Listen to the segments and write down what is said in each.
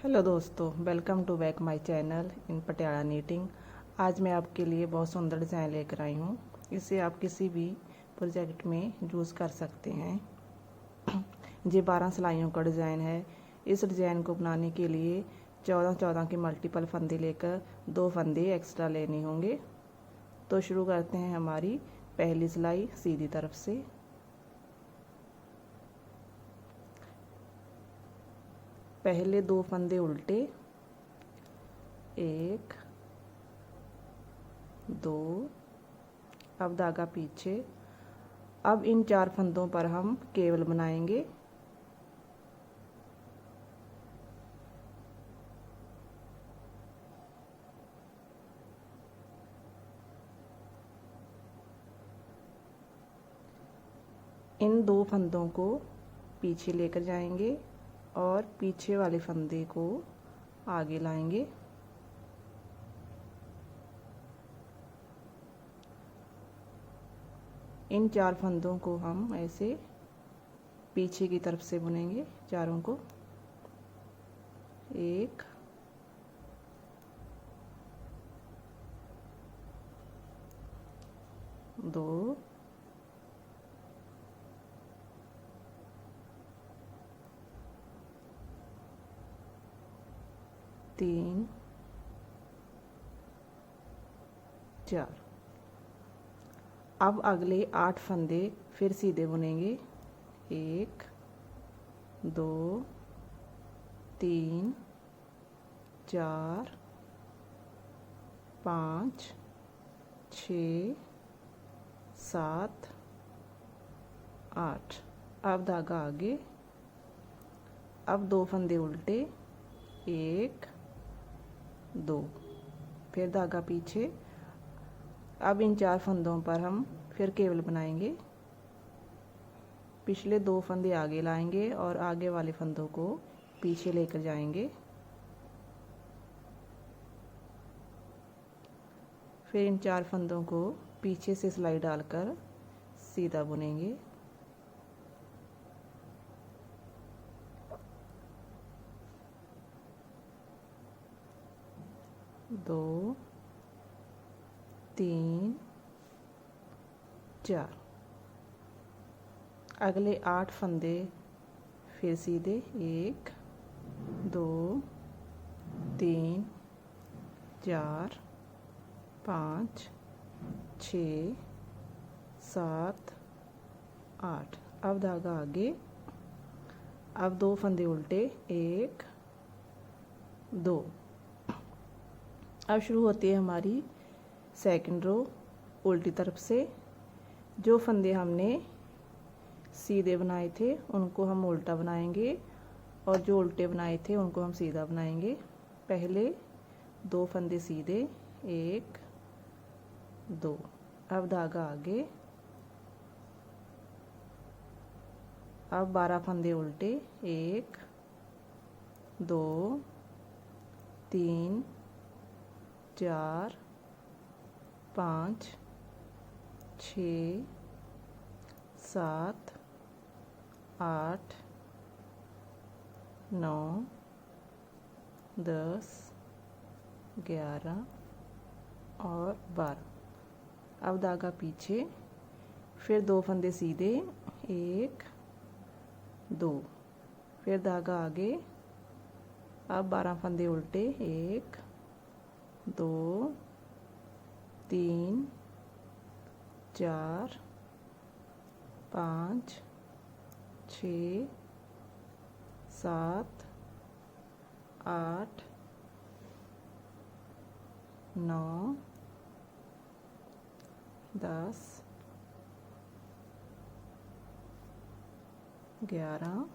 Hello दोस्तों, welcome to back my channel in Patiala knitting. आज मैं आपके लिए बहुत सुंदर डिज़ाइन लेकर आई हूँ। इसे आप किसी भी प्रोजेक्ट में यूज़ कर सकते हैं। ये 12 सिलाइयों का डिज़ाइन है। इस डिज़ाइन को बनाने के लिए 14-14 के मल्टीपल फंदे लेकर 2 फंदे एक्स्ट्रा लेने होंगे। तो शुरू करते हैं हमारी पहली सिलाई सीधी तरफ से। पहले 2 फंदे उल्टे, 1 2, अब धागा पीछे। अब इन 4 फंदों पर हम केवल बनाएंगे। इन 2 फंदों को पीछे लेकर जाएंगे और पीछे वाले फंदे को आगे लाएंगे। इन 4 फंदों को हम ऐसे पीछे की तरफ से बुनेंगे, चारों को। 1 2 3 4। अब अगले 8 फंदे फिर सीधे बुनेंगे। 1 2 3 4 5 6 7 8। अब धागा आगे। अब 2 फंदे उल्टे, 1 2, फिर धागा पीछे। अब इन 4 फंदों पर हम फिर केवल बनाएंगे। पिछले 2 फंदे आगे लाएंगे और आगे वाले फंदों को पीछे लेकर जाएंगे। फिर इन 4 फंदों को पीछे से सिलाई डालकर सीधा बुनेंगे। दो 3 4। अगले 8 फंदे फिर सीधे। 1 2 3 4 5 6 7 8। अब धागा आगे। अब 2 फंदे उल्टे, 1 2। अब शुरू होती है हमारी सेकंड रो उल्टी तरफ से। जो फंदे हमने सीधे बनाए थे उनको हम उल्टा बनाएंगे और जो उल्टे बनाए थे उनको हम सीधा बनाएंगे। पहले 2 फंदे सीधे, 1 2। अब धागा आगे। अब 12 फंदे उल्टे, 1 2 3 4 5 6 7 8 9 10 11 और 12। अब धागा पीछे। फिर 2 फंदे सीधे, 1 2, फिर धागा आगे। अब 12 फंदे उल्टे, 1 2 3 4 5 6 7 8 9 10 11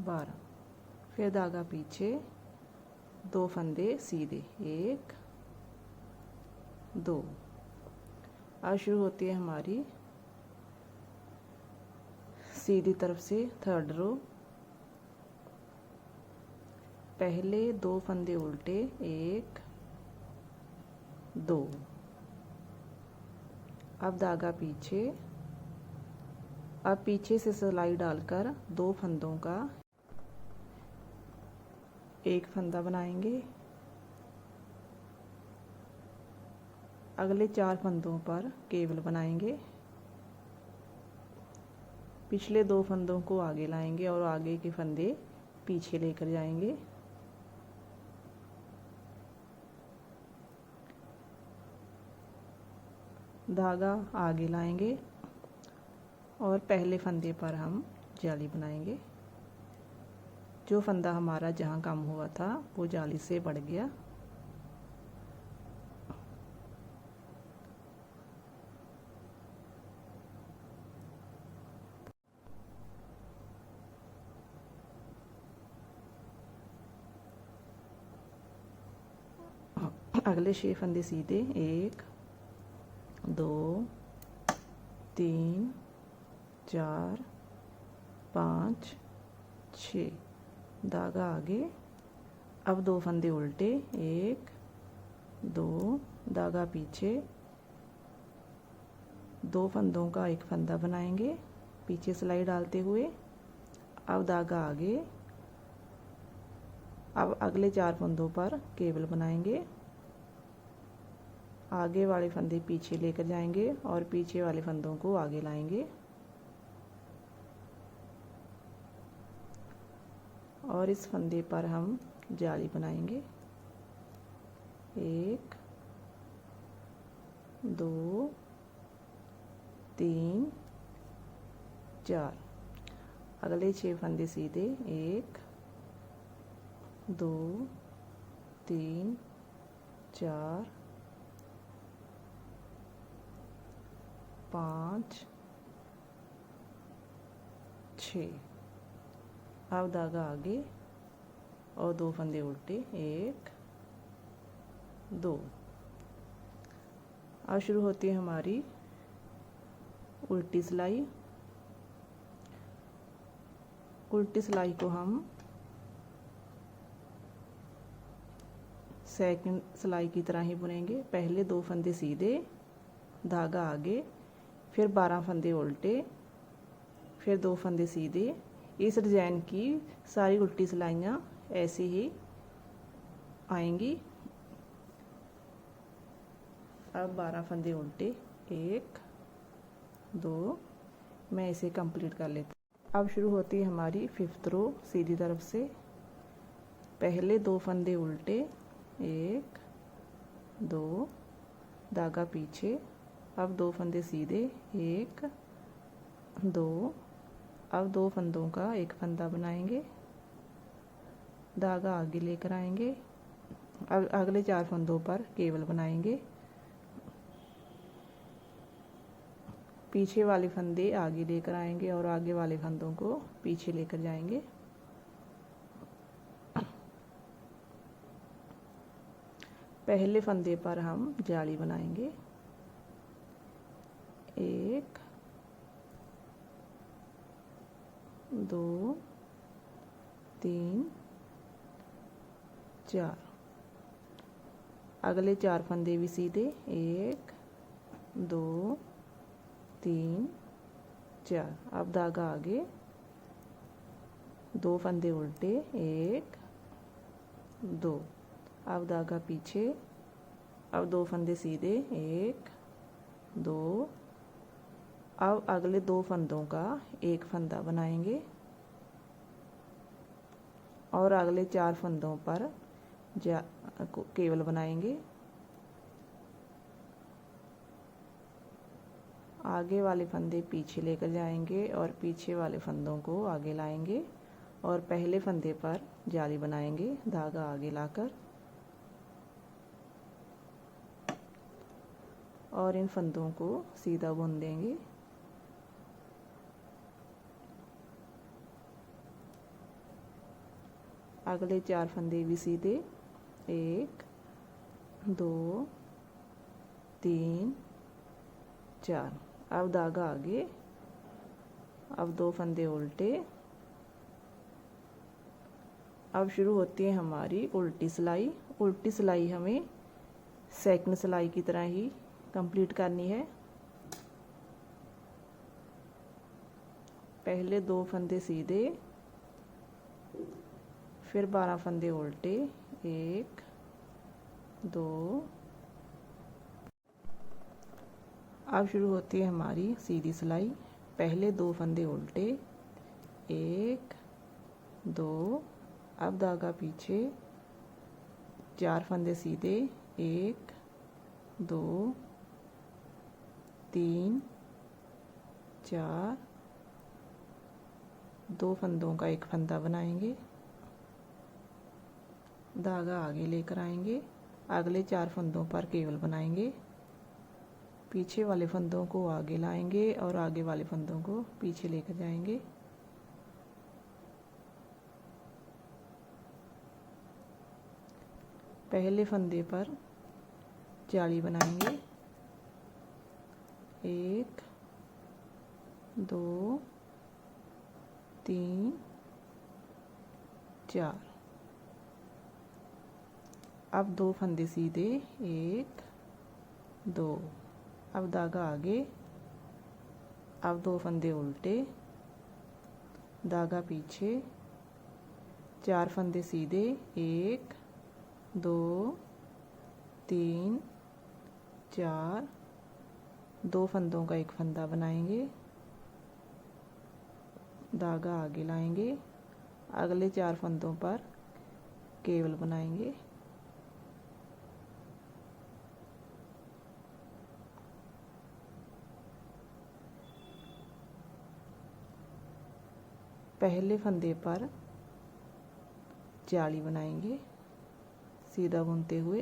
12। फिर धागा पीछे, 2 फंदे सीधे, 1 2। अब शुरू होती है हमारी सीधी तरफ से थर्ड रो। पहले 2 फंदे उल्टे, 1 2। अब धागा पीछे। अब पीछे से सिलाई डालकर 2 फंदों का एक फंदा बनाएंगे। अगले 4 फंदों पर केवल बनाएंगे। पिछले 2 फंदों को आगे लाएंगे और आगे के फंदे पीछे लेकर जाएंगे। धागा आगे लाएंगे और पहले फंदे पर हम जाली बनाएंगे। जो फंदा हमारा जहाँ कम हुआ था वो जाली से बढ़ गया। अगले 6 फंदे सीधे 1 2 3 4 5 6, धागा आगे। अब 2 फंदे उल्टे 1 2, धागा पीछे। 2 फंदों का एक फंदा बनाएंगे पीछे सिलाई डालते हुए। अब धागा आगे। अब अगले 4 फंदों पर केवल बनाएंगे। आगे वाले फंदे पीछे लेकर जाएंगे और पीछे वाले फंदों को आगे लाएंगे और इस फंदे पर हम जाली बनाएंगे। 1 2 3 4। अगले 6 फंदे सीधे 1 2 3 4 5 6। अब धागा आगे और 2 फंदे उल्टे 1 2। अब शुरू होती है हमारी उल्टी सिलाई। उल्टी सिलाई को हम सेकंड सिलाई की तरह ही बुनेंगे। पहले 2 फंदे सीधे, धागा आगे, फिर 12 फंदे उल्टे, फिर 2 फंदे सीधे। इस डिज़ाइन की सारी उल्टी सिलाइयाँ ऐसे ही आएंगी। अब 12 फंदे उल्टे 1 2, मैं इसे कंप्लीट कर लेती हूँ। अब शुरू होती है हमारी 5th रो सीधी तरफ से। पहले 2 फंदे उल्टे 1 2, धागा पीछे। अब 2 फंदे सीधे 1 2। अब 2 फंदों का एक फंदा बनाएंगे, धागा आगे लेकर आएंगे। अब अगले 4 फंदों पर केवल बनाएंगे। पीछे वाले फंदे आगे लेकर आएंगे और आगे वाले फंदों को पीछे लेकर जाएंगे। पहले फंदे पर हम जाली बनाएंगे। 1 2 3 4। अगले 4 फंदे भी सीधे 1 2 3 4। अब धागा आगे, 2 फंदे उल्टे 1 2। अब धागा पीछे। अब 2 फंदे सीधे 1 2। अब अगले 2 फंदों का एक फंदा बनाएंगे और अगले 4 फंदों पर केवल बनाएंगे। आगे वाले फंदे पीछे लेकर जाएंगे और पीछे वाले फंदों को आगे लाएंगे और पहले फंदे पर जाली बनाएंगे, धागा आगे लाकर। और इन फंदों को सीधा बुन देंगे। अगले 4 फंदे भी सीधे 1 2 3 4। अब धागा आगे। अब 2 फंदे उल्टे। अब शुरू होती है हमारी उल्टी सिलाई। उल्टी सिलाई हमें सेकंड सिलाई की तरह ही कंप्लीट करनी है। पहले 2 फंदे सीधे, फिर 12 फंदे उल्टे, 1 2। अब शुरू होती है हमारी सीधी सिलाई। पहले 2 फंदे उल्टे, 1 2। अब धागा पीछे, 4 फंदे सीधे, 1 2 3 4। 2 फंदों का एक फंदा बनाएंगे, धागा आगे लेकर आएंगे, अगले 4 फंदों पर केवल बनाएंगे, पीछे वाले फंदों को आगे लाएंगे और आगे वाले फंदों को पीछे लेकर जाएंगे। पहले फंदे पर जाली बनाएंगे, 1 2 3 4। अब 2 फंदे सीधे, 1 2। अब धागा आगे, अब 2 फंदे उल्टे, धागा पीछे, 4 फंदे सीधे, 1 2 3 4। 2 फंदों का एक फंदा बनाएंगे, धागा आगे लाएंगे, अगले 4 फंदों पर केवल बनाएंगे। पहले फंदे पर जाली बनाएंगे सीधा बुनते हुए,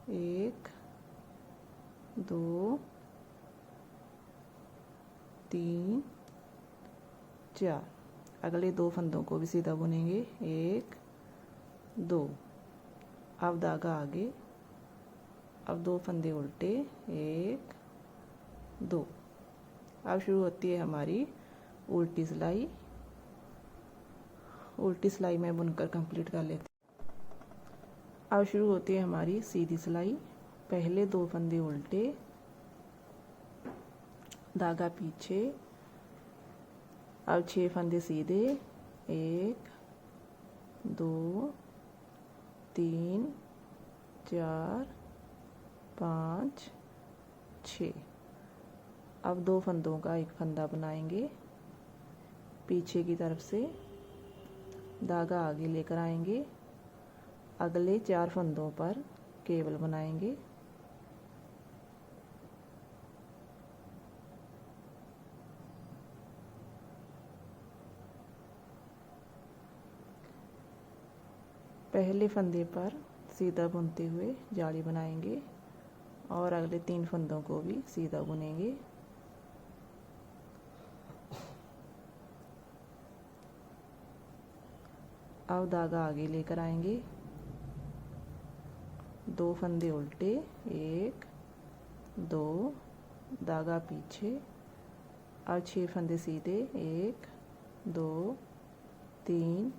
एक 2 3 4। अगले 2 फंदों को भी सीधा बुनेंगे, 1 2। अब धागा आगे, अब 2 फंदे उल्टे, 1 2। अब शुरू होती है हमारी उल्टी सिलाई। उल्टी सिलाई में बुनकर कंप्लीट कर लेते हैं। अब शुरू होती है हमारी सीधी सिलाई। पहले 2 फंदे उल्टे, धागा पीछे, अब 6 फंदे सीधे, 1 2 3 4 5 6। अब 2 फंदों का एक फंदा बनाएंगे, पीछे की तरफ से धागा आगे लेकर आएंगे, अगले 4 फंदों पर केवल बनाएंगे। पहले फंदे पर सीधा बुनते हुए जाली बनाएंगे और अगले 3 फंदों को भी सीधा बुनेंगे। अब धागा आगे लेकर आएंगे, 2 फंदे उल्टे, 1 2। धागा पीछे, अब 6 फंदे सीधे, 1 2 3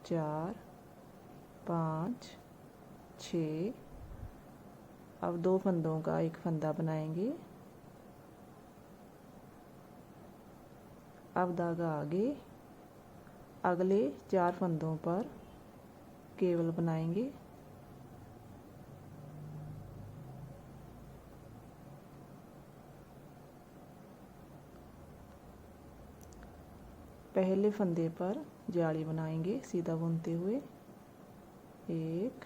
4 5 6। अब 2 फंदों का एक फंदा बनाएंगे, अब धागा आगे, अगले 4 फंदों पर केवल बनाएंगे। पहले फंदे पर जाली बनाएंगे सीधा बुनते हुए, 1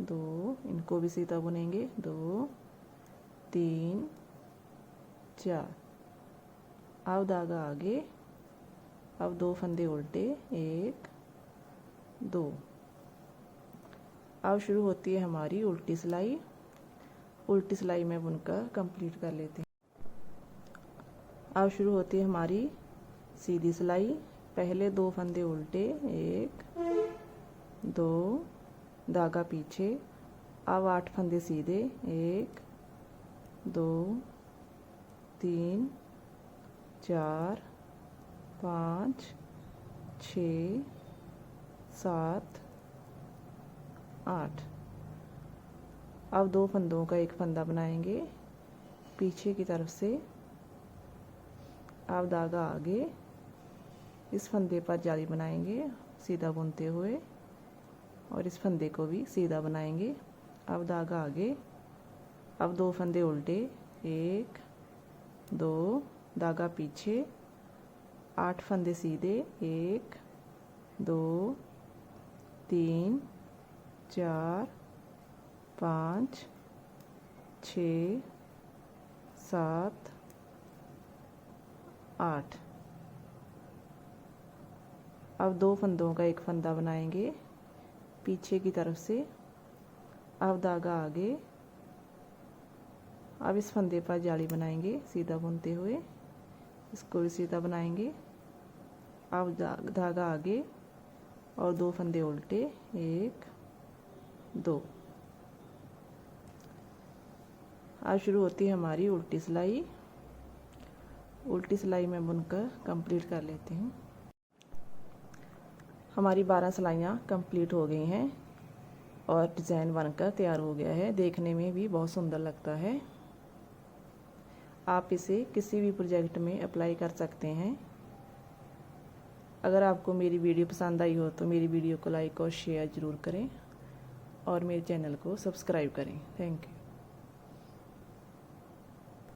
2। इनको भी सीधा बुनेंगे, 2 3 4। अब धागा आगे, अब 2 फंदे उल्टे, 1 2। अब शुरू होती है हमारी उल्टी सिलाई। उल्टी सिलाई में बुनकर कंप्लीट कर लेते हैं। अब शुरू होती है हमारी सीधी सिलाई। पहले 2 फंदे उल्टे, 1 2। धागा पीछे, अब 8 फंदे सीधे, 1 2 3 4 5 6 7 8। अब 2 फंदों का एक फंदा बनाएंगे, पीछे की तरफ से अब धागा आगे इस फंदे पर जाली बनाएंगे सीधा बुनते हुए और इस फंदे को भी सीधा बनाएंगे। अब धागा आगे, अब 2 फंदे उल्टे, 1 2, धागा पीछे, 8 फंदे सीधे, 1 2 3 4 5 6 7 8। अब 2 फंदों का एक फंदा बनाएंगे पीछे की तरफ से। अब धागा आगे, अब इस फंदे पर जाली बनाएंगे सीधा बुनते हुए, इसको भी सीधा बनाएंगे। अब धागा आगे और 2 फंदे उल्टे, 1 2। अब शुरू होती है हमारी उल्टी सिलाई। उल्टी सिलाई में बुनकर कंप्लीट कर लेती हूँ। हमारी 12 सिलाइयाँ कंप्लीट हो गई हैं और डिज़ाइन बनकर तैयार हो गया है। देखने में भी बहुत सुंदर लगता है। आप इसे किसी भी प्रोजेक्ट में अप्लाई कर सकते हैं। अगर आपको मेरी वीडियो पसंद आई हो तो मेरी वीडियो को लाइक और शेयर ज़रूर करें और मेरे चैनल को सब्सक्राइब करें। Thank you.